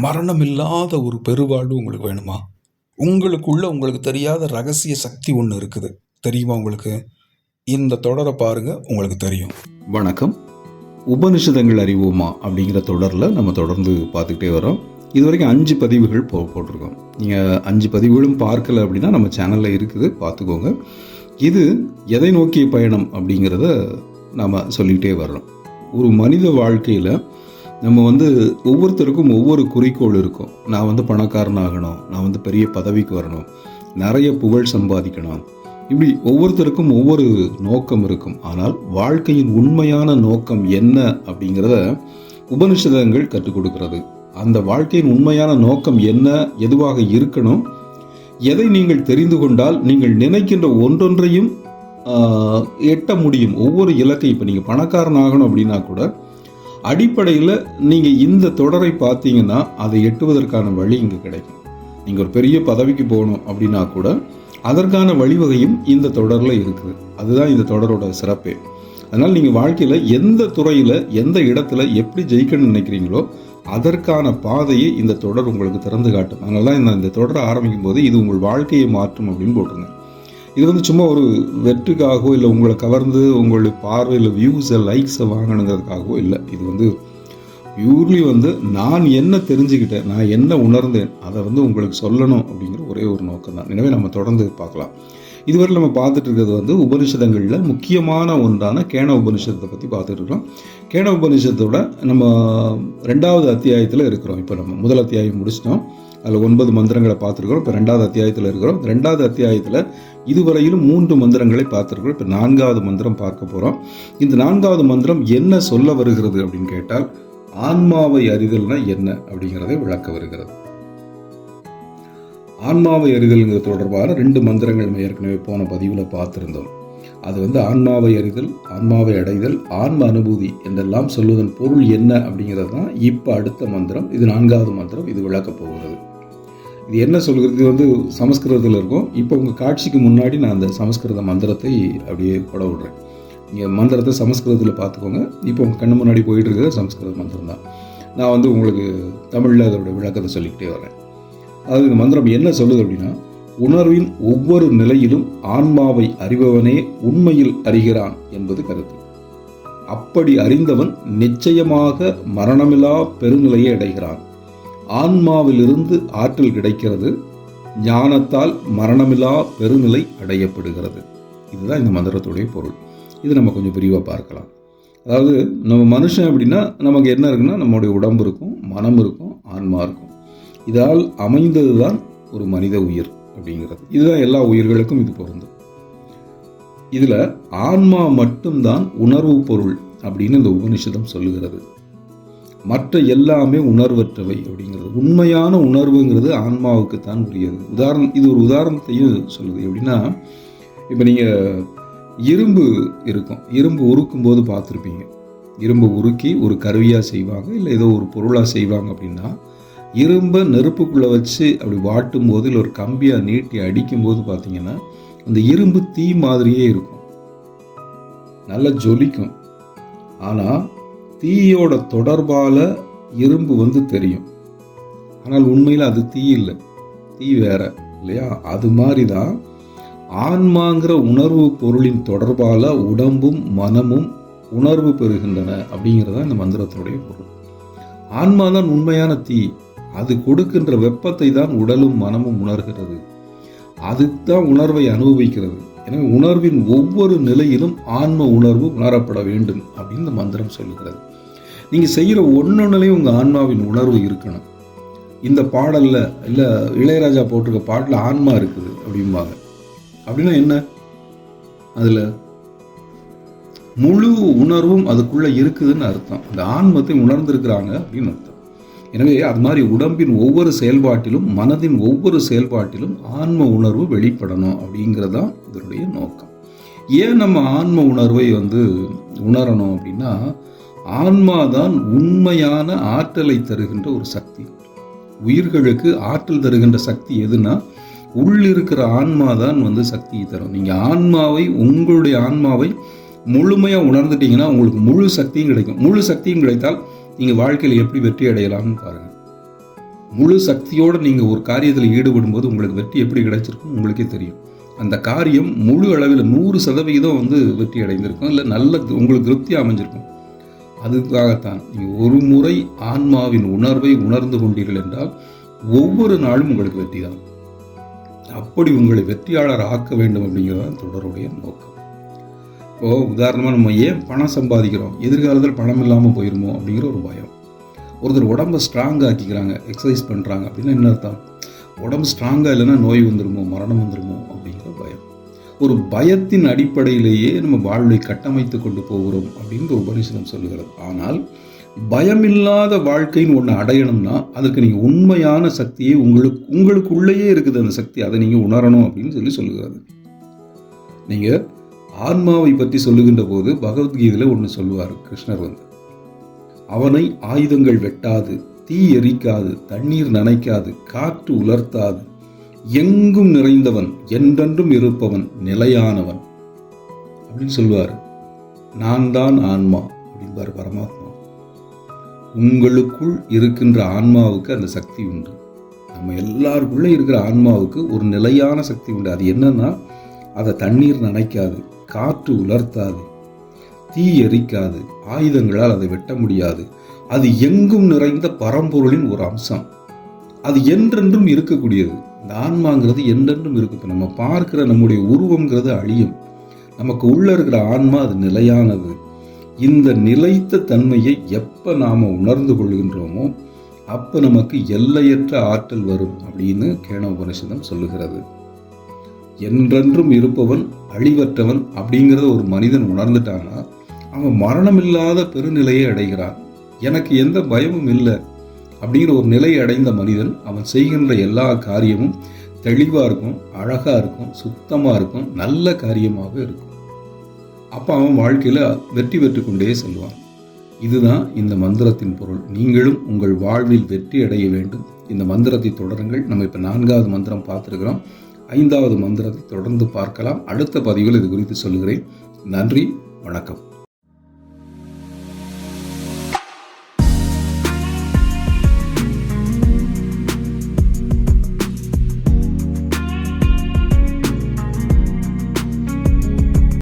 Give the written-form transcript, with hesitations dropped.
மரணம் இல்லாத ஒரு பெருவாழ்வு உங்களுக்கு வேணுமா? உங்களுக்குள்ள உங்களுக்கு தெரியாத ரகசிய சக்தி ஒன்று இருக்குது. தெரியுமா உங்களுக்கு? இந்த தொடரை பாருங்க, உங்களுக்கு தெரியும். வணக்கம். உபனிஷதங்கள் அறிவோமா அப்படிங்கிற தொடரில் நம்ம தொடர்ந்து பார்த்துக்கிட்டே வரோம். இது வரைக்கும் 5 பதிவுகள் போட்டிருக்கோம். நீங்கள் 5 பதிவுகளும் பார்க்கல அப்படின்னா நம்ம சேனலில் இருக்குது, பார்த்துக்கோங்க. இது எதை நோக்கிய பயணம் அப்படிங்கிறத நாம் சொல்லிக்கிட்டே வர்றோம். ஒரு மனித வாழ்க்கையில் நம்ம ஒவ்வொருத்தருக்கும் ஒவ்வொரு குறிக்கோள் இருக்கும். நான் பணக்காரன் ஆகணும், நான் பெரிய பதவிக்கு வரணும், நிறைய புகழ் சம்பாதிக்கணும், இப்படி ஒவ்வொருத்தருக்கும் ஒவ்வொரு நோக்கம் இருக்கும். ஆனால் வாழ்க்கையின் உண்மையான நோக்கம் என்ன அப்படிங்கிறத உபனிஷதங்கள் கற்றுக் கொடுக்கிறது. அந்த வாழ்க்கையின் உண்மையான நோக்கம் என்ன, எதுவாக இருக்கணும், எதை நீங்கள் தெரிந்து கொண்டால் நீங்கள் நினைக்கின்ற ஒன்றொன்றையும் எட்ட முடியும். ஒவ்வொரு இலக்கை, இப்போ நீங்கள் பணக்காரன் ஆகணும் அப்படின்னா கூட அடிப்படையில் நீங்கள் இந்த தொடரை பார்த்தீங்கன்னா அதை எட்டுவதற்கான வழி இங்கே கிடைக்கும். நீங்கள் ஒரு பெரிய பதவிக்கு போகணும் அப்படின்னா கூட அதற்கான வழிவகையும் இந்த தொடரில் இருக்குது. அதுதான் இந்த தொடரோட சிறப்பே. அதனால் நீங்கள் வாழ்க்கையில் எந்த துறையில் எந்த இடத்துல எப்படி ஜெயிக்கணும்னு நினைக்கிறீங்களோ அதற்கான பாதையை இந்த தொடர் உங்களுக்கு திறந்து காட்டும். அதனால தான் இந்த தொடரை ஆரம்பிக்கும் போது இது உங்கள் வாழ்க்கையை மாற்றும் அப்படின்னு போட்டிருந்தேன். இது சும்மா ஒரு வெற்றிக்காகவோ இல்லை உங்களை கவர்ந்து உங்களுடைய பார்வையில் வியூஸை லைக்ஸை வாங்கணுங்கிறதுக்காகவோ இல்லை. இது பியூர்லி நான் என்ன தெரிஞ்சுக்கிட்டேன், நான் என்ன உணர்ந்தேன், அதை உங்களுக்கு சொல்லணும் அப்படிங்கிற ஒரே ஒரு நோக்கம் தான். எனவே நம்ம தொடர்ந்து பார்க்கலாம். இதுவரை நம்ம பார்த்துட்டு இருக்கிறது உபனிஷதங்களில் முக்கியமான ஒன்றான கேன உபனிஷத்தை பற்றி பார்த்துட்டு இருக்கிறோம். கேன உபனிஷத்தோட நம்ம 2வது அத்தியாயத்தில் இருக்கிறோம். இப்போ நம்ம முதல் அத்தியாயம் முடிச்சிட்டோம். அதில் 9 மந்திரங்களை பார்த்துருக்கிறோம். இப்போ 2வது அத்தியாயத்தில் இருக்கிறோம். 2வது அத்தியாயத்தில் இதுவரையிலும் 3 மந்திரங்களை பார்த்துருக்கிறோம். இப்போ 4வது மந்திரம் பார்க்க போகிறோம். இந்த 4வது மந்திரம் என்ன சொல்ல வருகிறது அப்படின்னு கேட்டால், ஆன்மாவை அறிதல்னா என்ன அப்படிங்கிறதை விளக்க வருகிறது. ஆன்மாவை அறிதல்ங்கிறது தொடர்பான 2 மந்திரங்கள் நம்ம ஏற்கனவே போன பதிவில் பார்த்துருந்தோம். அது ஆன்மாவை அறிதல், ஆன்மாவை அடைதல், ஆன்ம அனுபூதி என்றெல்லாம் சொல்வதன் பொருள் என்ன அப்படிங்கிறது தான் இப்போ அடுத்த மந்திரம். இது 4வது மந்திரம். இது விளக்க போகிறது. இது என்ன சொல்கிறது? இது சமஸ்கிருதத்தில் இருக்கும். இப்போ உங்கள் காட்சிக்கு முன்னாடி நான் அந்த சமஸ்கிருத மந்திரத்தை அப்படியே பட விடுறேன். நீங்கள் மந்திரத்தை சமஸ்கிருதத்தில் பார்த்துக்கோங்க. இப்போ உங்கள் கண்ணு முன்னாடி போயிட்டு இருக்கிற சமஸ்கிருத மந்திரம் தான். நான் உங்களுக்கு தமிழில் அதோட விளக்கத்தை சொல்லிக்கிட்டே வரேன். அதாவது இந்த மந்திரம் என்ன சொல்லுது அப்படின்னா, உணர்வின் ஒவ்வொரு நிலையிலும் ஆன்மாவை அறிபவனே உண்மையில் அறிகிறான் என்பது கருத்து. அப்படி அறிந்தவன் நிச்சயமாக மரணமில்லா பெருநிலையை அடைகிறான். ஆன்மாவிலிருந்து ஆற்றல் கிடைக்கிறது. ஞானத்தால் மரணமில்லா பெருநிலை அடையப்படுகிறது. இதுதான் இந்த மந்திரத்துடைய பொருள். இது நம்ம கொஞ்சம் விரிவாக பார்க்கலாம். அதாவது நம்ம மனுஷன் அப்படின்னா நமக்கு என்ன இருக்குன்னா, நம்மளுடைய உடம்பு இருக்கும், மனம் இருக்கும், ஆன்மா இருக்கும். இதால் அமைந்தது தான் ஒரு மனித உயிர் அப்படிங்கிறது. இதுதான் எல்லா உயிர்களுக்கும் இது பொருந்தும். இதில் ஆன்மா மட்டும்தான் உணர்வு பொருள் அப்படின்னு இந்த உபனிஷதம் சொல்லுகிறது. மற்ற எல்லாமே உணர்வற்றவை அப்படிங்கிறது. உண்மையான உணர்வுங்கிறது ஆன்மாவுக்கு தான் உரியது. இது ஒரு உதாரணத்தையும் சொல்லுது. எப்படின்னா, இப்போ நீங்கள் இரும்பு இருக்கும், இரும்பு உருக்கும் போது பார்த்துருப்பீங்க. இரும்பு உருக்கி ஒரு கருவியாக செய்வாங்க, இல்லை ஏதோ ஒரு பொருளாக செய்வாங்க. அப்படின்னா இரும்பை நெருப்புக்குள்ளே வச்சு அப்படி வாட்டும் போது, இல்லை ஒரு கம்பியாக நீட்டி அடிக்கும் போது பார்த்தீங்கன்னா அந்த இரும்பு தீ மாதிரியே இருக்கும், நல்லா ஜொலிக்கும். ஆனால் தீயோட தொடர்பால் இரும்பு தெரியும். ஆனால் உண்மையில் அது தீ இல்லை, தீ வேற இல்லையா? அது மாதிரி தான் ஆன்மாங்கிற உணர்வு பொருளின் தொடர்பால் உடம்பும் மனமும் உணர்வு பெறுகின்றன அப்படிங்கிறதா இந்த மந்திரத்தினுடைய பொருள். ஆன்மா தான் உண்மையான தீ. அது கொடுக்கின்ற வெப்பத்தை தான் உடலும் மனமும் உணர்கிறது. அதுதான் உணர்வை அனுபவிக்கிறது. எனவே உணர்வின் ஒவ்வொரு நிலையிலும் ஆன்ம உணர்வு உணரப்பட வேண்டும் அப்படின்னு இந்த மந்திரம் சொல்லுகிறது. நீங்கள் செய்கிற ஒன்னொன்னுலையும் உங்கள் ஆன்மாவின் உணர்வு இருக்கணும். இந்த பாடலில் இல்லை இளையராஜா போட்டிருக்க பாட்டில் ஆன்மா இருக்குது அப்படிம்பாங்க. அப்படின்னா என்ன? அதில் முழு உணர்வும் அதுக்குள்ளே இருக்குதுன்னு அர்த்தம். அந்த ஆன்மத்தை உணர்ந்திருக்கிறாங்க அப்படின்னு அர்த்தம். எனவே அது மாதிரி உடம்பின் ஒவ்வொரு செயல்பாட்டிலும் மனதின் ஒவ்வொரு செயல்பாட்டிலும் ஆன்ம உணர்வு வெளிப்படணும் அப்படிங்கிறது தான் இதனுடைய நோக்கம். ஏன் நம்ம ஆன்ம உணர்வை உணரணும் அப்படின்னா, ஆன்மாதான் உண்மையான ஆற்றலை தருகின்ற ஒரு சக்தி. உயிர்களுக்கு ஆற்றல் தருகின்ற சக்தி எதுனா உள்ளிருக்கிற ஆன்மா தான் சக்தியை தரும். நீங்கள் உங்களுடைய ஆன்மாவை முழுமையாக உணர்ந்துட்டீங்கன்னா உங்களுக்கு முழு சக்தியும் கிடைக்கும். முழு சக்தியும் கிடைத்தால் நீங்கள் வாழ்க்கையில் எப்படி வெற்றி அடையலாம்னு பாருங்கள். முழு சக்தியோடு நீங்கள் ஒரு காரியத்தில் ஈடுபடும் போது உங்களுக்கு வெற்றி எப்படி கிடைச்சிருக்கும் உங்களுக்கே தெரியும். அந்த காரியம் முழு அளவில் 100% வெற்றி அடைந்திருக்கும், இல்லை நல்ல உங்களுக்கு திருப்தி அமைஞ்சிருக்கும். அதுக்காகத்தான் நீங்கள் ஒரு முறை ஆன்மாவின் உணர்வை உணர்ந்து கொண்டீர்கள் என்றால் ஒவ்வொரு நாளும் உங்களுக்கு வெற்றி தான். அப்படி உங்களை வெற்றியாளர் ஆக்க வேண்டும் அப்படிங்கிறது தொடருடைய நோக்கம். இப்போது உதாரணமாக நம்ம ஏன் பணம் சம்பாதிக்கிறோம், எதிர்காலத்தில் பணம் இல்லாமல் போயிருமோ அப்படிங்கிற ஒரு பயம். ஒருத்தர் உடம்பை ஸ்ட்ராங்காக ஆக்கிக்கிறாங்க, எக்ஸசைஸ் பண்ணுறாங்க அப்படின்னா என்ன அர்த்தம், உடம்பு ஸ்ட்ராங்காக இல்லைன்னா நோய் வந்துடுமோ, மரணம் வந்துடுமோ அப்படிங்கிற பயம். ஒரு பயத்தின் அடிப்படையிலேயே நம்ம வாழ்வை கட்டமைத்து கொண்டு போகிறோம் அப்படின்னு ஒரு உபநிஷதம் சொல்லுகிறது. ஆனால் பயமில்லாத வாழ்க்கைன்னு ஒன்று அடையணும்னா அதற்கு நீங்கள் உண்மையான சக்தியை உங்களுக்குள்ளேயே இருக்குது அந்த சக்தி, அதை நீங்கள் உணரணும் அப்படின்னு சொல்லுகிறது. நீங்கள் ஆன்மாவை பற்றி சொல்லுகின்ற போது பகவத்கீதையில் ஒன்று சொல்லுவார் கிருஷ்ணர். அவனை ஆயுதங்கள் வெட்டாது, தீ எரிக்காது, தண்ணீர் நனைக்காது, காற்று உலர்த்தாது, எங்கும் நிறைந்தவன், என்றென்றும் இருப்பவன், நிலையானவன் அப்படின்னு சொல்லுவார். நான் தான் ஆன்மா அப்படின்பார் பரமாத்மா. உங்களுக்குள் இருக்கின்ற ஆன்மாவுக்கு அந்த சக்தி உண்டு. நம்ம எல்லாருக்குள்ளே இருக்கிற ஆன்மாவுக்கு ஒரு நிலையான சக்தி உண்டு. அது என்னன்னா, அதை தண்ணீர் நனைக்காது, காற்று உலர்த்தாது, தீ எரிக்காது, ஆயுதங்களால் அதை வெட்ட முடியாது. அது எங்கும் நிறைந்த பரம்பொருளின் ஒரு அம்சம். அது என்றென்றும் இருக்கக்கூடியது. இந்த ஆன்மாங்கிறது என்றென்றும் இருக்கு. இப்போ நம்ம பார்க்கிற நம்முடைய உருவங்கிறது அழியும். நமக்கு உள்ள இருக்கிற ஆன்மா அது நிலையானது. இந்த நிலைத்த தன்மையை எப்போ நாம் உணர்ந்து கொள்கின்றோமோ அப்போ நமக்கு எல்லையற்ற ஆற்றல் வரும் அப்படின்னு கேனோபனிஷதம் சொல்லுகிறது. என்றென்றும் இருப்பவன், அழிவற்றவன் அப்படிங்கிறத ஒரு மனிதன் உணர்ந்துட்டான்னா அவன் மரணமில்லாத பெருநிலையை அடைகிறான். எனக்கு எந்த பயமும் இல்லை அப்படிங்கிற ஒரு நிலையை அடைந்த மனிதன் அவன் செய்கின்ற எல்லா காரியமும் தெளிவாக இருக்கும், அழகாக இருக்கும், சுத்தமாக இருக்கும், நல்ல காரியமாக இருக்கும். அப்போ அவன் வாழ்க்கையில் வெற்றி பெற்று கொண்டே செல்வான். இதுதான் இந்த மந்திரத்தின் பொருள். நீங்களும் உங்கள் வாழ்வில் வெற்றி அடைய வேண்டும். இந்த மந்திரத்தை தொடருங்கள். நம்ம இப்போ 4வது மந்திரம் பார்த்துருக்கிறோம். 5வது மந்திரத்தை தொடர்ந்து பார்க்கலாம். அடுத்த பதிவில் இது குறித்து சொல்லுகிறேன். நன்றி, வணக்கம்.